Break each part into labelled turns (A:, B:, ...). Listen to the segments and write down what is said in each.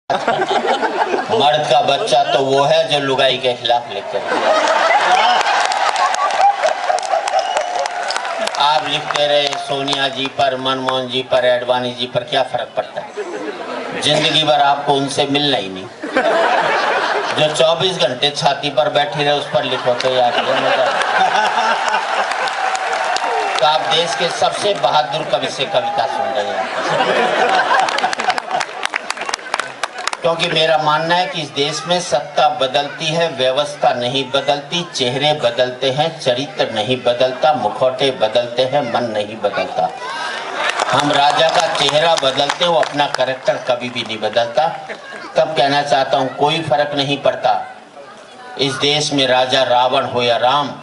A: मर्द का बच्चा तो वो है जो लुगाई के खिलाफ लिखते रहे। आप लिखते रहे सोनिया जी पर, मनमोहन जी पर, एडवाणी जी पर, क्या फर्क पड़ता है? जिंदगी भर आपको उनसे मिलना ही नहीं। जो 24 घंटे छाती पर बैठी रहे उस पर लिखो तो यार ये मजा। तो आप देश के सबसे बहादुर कवि से कविता सुन रहे हैं। क्योंकि मेरा मानना है कि इस देश में सत्ता बदलती है, व्यवस्था नहीं बदलती। चेहरे बदलते हैं, चरित्र नहीं बदलता। मुखौटे बदलते हैं, मन नहीं बदलता। हम राजा का चेहरा बदलते हैं, वो अपना कैरेक्टर कभी भी नहीं बदलता। तब कहना चाहता हूँ कोई फर्क नहीं पड़ता इस देश में राजा रावण हो या राम।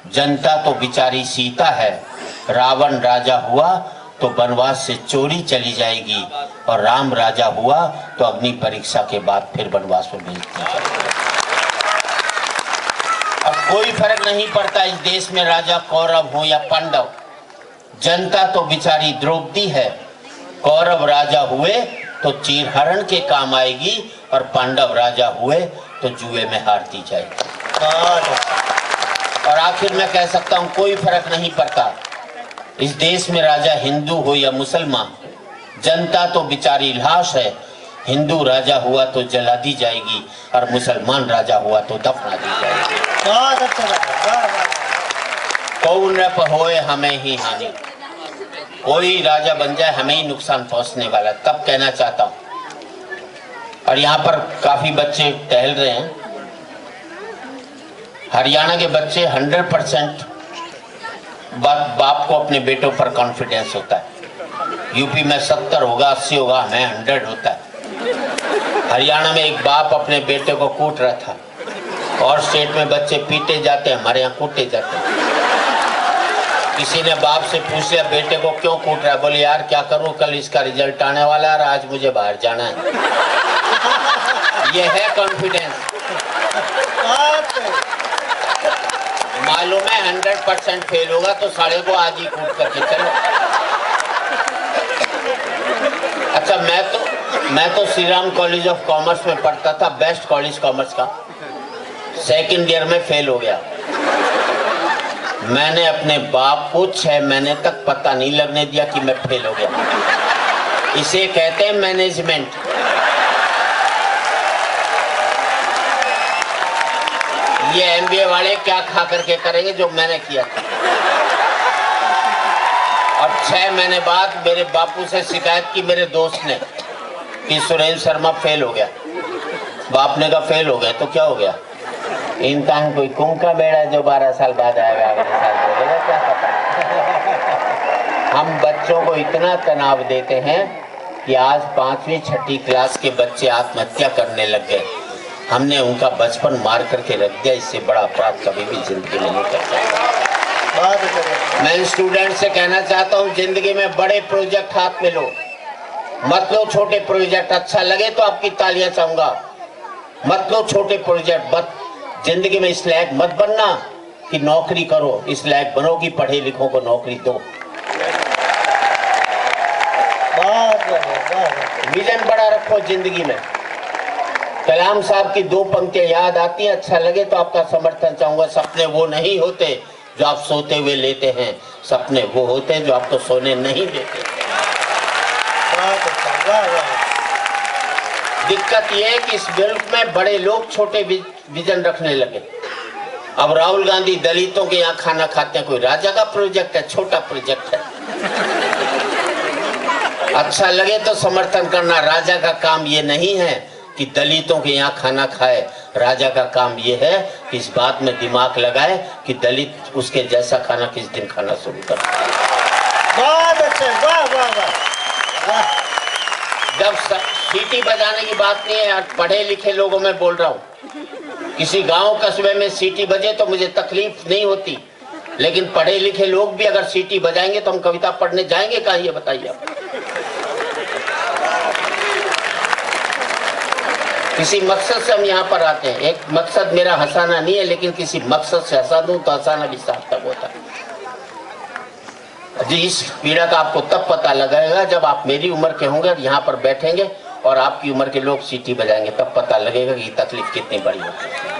A: जनता तो बेचारी सीता है। रावण राजा हुआ तो वनवास से चोरी चली जाएगी, और राम राजा हुआ तो अग्नि परीक्षा के बाद फिर वनवास में भेज दिया जाएगा। और कोई फर्क नहीं पड़ता इस देश में राजा कौरव हो या पांडव। जनता तो बेचारी द्रौपदी है। कौरव राजा हुए तो चीरहरण के काम आएगी, और पांडव राजा हुए तो जुए में हारती जाएगी। और आखिर मैं कह सकता हूं कोई फर्क नहीं पड़ता इस देश में राजा हिंदू हो या मुसलमान। जनता तो बेचारी लाश है। हिंदू राजा हुआ तो जला दी जाएगी, और मुसलमान राजा हुआ तो दफना दी जाएगी।
B: बहुत अच्छा लगा।
A: कौन रप होए हमें ही हानि। कोई राजा बन जाए हमें ही नुकसान पहुंचने वाला। तब कहना चाहता हूं, और यहाँ पर काफी बच्चे टहल रहे हैं। हरियाणा के बच्चे 100% बाप को अपने बेटों पर कॉन्फिडेंस होता है। यूपी में 70 होगा, 80 होगा, हमें 100 होता है। हरियाणा में एक बाप अपने बेटे को कूट रहा था, और स्टेट में बच्चे पीटे जाते हैं, हमारे यहाँ कूटे जाते हैं। किसी ने बाप से पूछ लिया बेटे को क्यों कूट रहा है? बोले यार क्या करूं, कल इसका रिजल्ट आने वाला है और आज मुझे बाहर जाना है। ये है कॉन्फिडेंस। मालूम है 100% फेल होगा तो साले को आज ही कूट करके चलो। अच्छा मैं तो Shri Ram college of commerce में पढ़ता था, बेस्ट कॉलेज कॉमर्स का। सेकंड ईयर में फेल हो गया। मैंने अपने बाप को 6 महीने तक पता नहीं लगने दिया कि मैं फेल हो गया। इसे कहते हैं मैनेजमेंट। ये एमबीए वाले क्या खा करके करेंगे जो मैंने किया था। और 6 महीने बाद मेरे बापू से शिकायत की मेरे दोस्त ने कि सुरेंद्र शर्मा फेल हो गया। बाप ने कहा फेल हो गया तो क्या हो गया? इंसान कोई कुंभ का बेड़ा जो 12 साल बाद आएगा, अगले साल बोलेगा क्या पता। हम बच्चों को इतना तनाव देते हैं कि आज 5वीं 6ठी क्लास के बच्चे आत्महत्या करने लग गए। हमने उनका बचपन मार करके रख दिया। इससे बड़ा अपराध कभी भी जिंदगी में नहीं कर सकता। मैं स्टूडेंट से कहना चाहता हूँ जिंदगी में बड़े प्रोजेक्ट हाथ में लो, मत लो छोटे प्रोजेक्ट। अच्छा लगे तो आपकी तालियां चाहूंगा। मत लो छोटे प्रोजेक्ट। मत जिंदगी में इस लायक मत बनना कि नौकरी करो, इस लायक बनो कि पढ़े लिखों को नौकरी दो। विजन बड़ा रखो जिंदगी में। कलाम साहब की 2 पंक्तियां याद आती हैं, अच्छा लगे तो आपका समर्थन चाहूंगा। सपने वो नहीं होते जो आप सोते हुए लेते हैं, सपने वो होते हैं जो आपको सोने नहीं देते। दिक्कत ये है कि इस मुल्क में बड़े लोग छोटे विजन रखने लगे। अब राहुल गांधी दलितों के यहाँ खाना खाते हैं, कोई राजा का प्रोजेक्ट है? छोटा प्रोजेक्ट है। अच्छा लगे तो समर्थन करना। राजा का काम ये नहीं है कि दलितों के यहाँ खाना खाए। राजा का काम ये है कि इस बात में दिमाग लगाए कि दलित उसके जैसा खाना किस दिन खाना शुरू कर।
B: बहुत अच्छे, वाह वाह वाह।
A: जब सीटी बजाने की बात नहीं है यार, पढ़े लिखे लोगों में बोल रहा हूँ। किसी गांव कस्बे में सीटी बजे तो मुझे तकलीफ नहीं होती, लेकिन पढ़े लिखे लोग भी अगर सीटी बजाएंगे तो हम कविता पढ़ने जाएंगे कहाँ, ये बताइए आप। किसी मकसद से हम यहाँ पर आते हैं। एक मकसद मेरा हंसाना नहीं है, लेकिन किसी मकसद से हंसा दूं तो हंसाना भी सार्थक होता है। जी, इस पीड़ा का आपको तब पता लगेगा जब आप मेरी उम्र के होंगे और यहाँ पर बैठेंगे और आपकी उम्र के लोग सीटी बजाएंगे, तब पता लगेगा कि तकलीफ कितनी बड़ी होती है।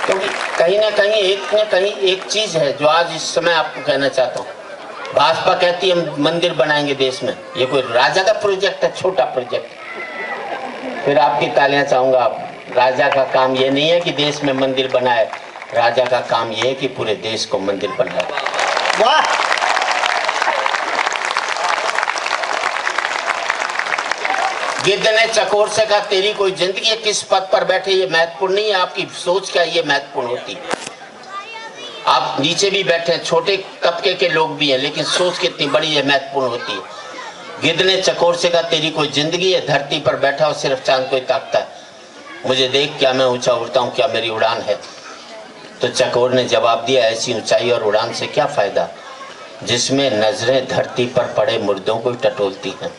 A: क्योंकि कहीं ना कहीं एक चीज है जो आज इस समय आपको कहना चाहता हूँ। भाजपा कहती है हम मंदिर बनाएंगे देश में, ये कोई राजा का प्रोजेक्ट है, छोटा प्रोजेक्ट। फिर आपकी तालियां चाहूंगा। आप राजा का काम ये नहीं है कि देश में मंदिर बनाए, राजा का काम ये है कि पूरे देश को मंदिर बनाए।
B: वाह,
A: गिद्ध ने चकोर से कहा तेरी कोई जिंदगी है, किस पद पर बैठे ये महत्वपूर्ण नहीं है, आपकी सोच क्या ये महत्वपूर्ण होती है। आप नीचे भी बैठे हैं, छोटे तबके के लोग भी हैं, लेकिन सोच कितनी बड़ी है महत्वपूर्ण होती है। गिद्ध ने चकोर से कहा तेरी कोई जिंदगी है, धरती पर बैठा हो सिर्फ चांद को ही ताकता है, मुझे देख क्या मैं ऊंचा उड़ता हूं, क्या मेरी उड़ान है। तो चकोर ने जवाब दिया ऐसी ऊंचाई और उड़ान से क्या फायदा जिसमें नजरें धरती पर पड़े मुर्दों को टटोलती हैं।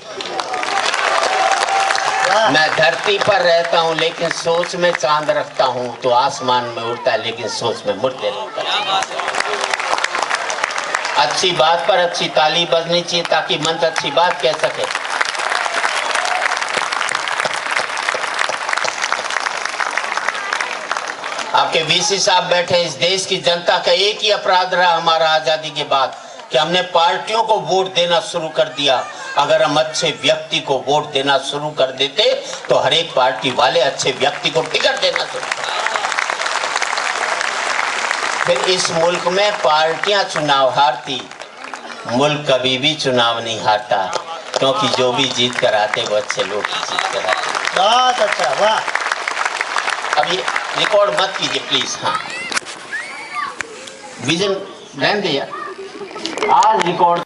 A: मैं धरती पर रहता हूं लेकिन सोच में चांद रखता हूं, तो आसमान में उड़ता है लेकिन सोच में मुर्दे रहता है। अच्छी बात पर अच्छी ताली बजनी चाहिए ताकि मंच अच्छी बात कह सके। आपके वीसी साहब बैठे। इस देश की जनता का एक ही अपराध रहा हमारा आजादी के बाद कि हमने पार्टियों को वोट देना शुरू कर दिया। अगर हम अच्छे व्यक्ति को वोट देना शुरू कर देते तो हर एक पार्टी वाले अच्छे व्यक्ति को टिकट देना शुरू कर। फिर इस मुल्क में पार्टियां चुनाव हारती, मुल्क कभी भी चुनाव नहीं हारता, क्योंकि जो भी जीत कर आते वो अच्छे लोग जीत कर आते।
B: बहुत अच्छा, वाह।
A: अब ये रिकॉर्ड मत कीजिए प्लीज। हाँ, विजन रहने दे यार, आज रिकॉर्ड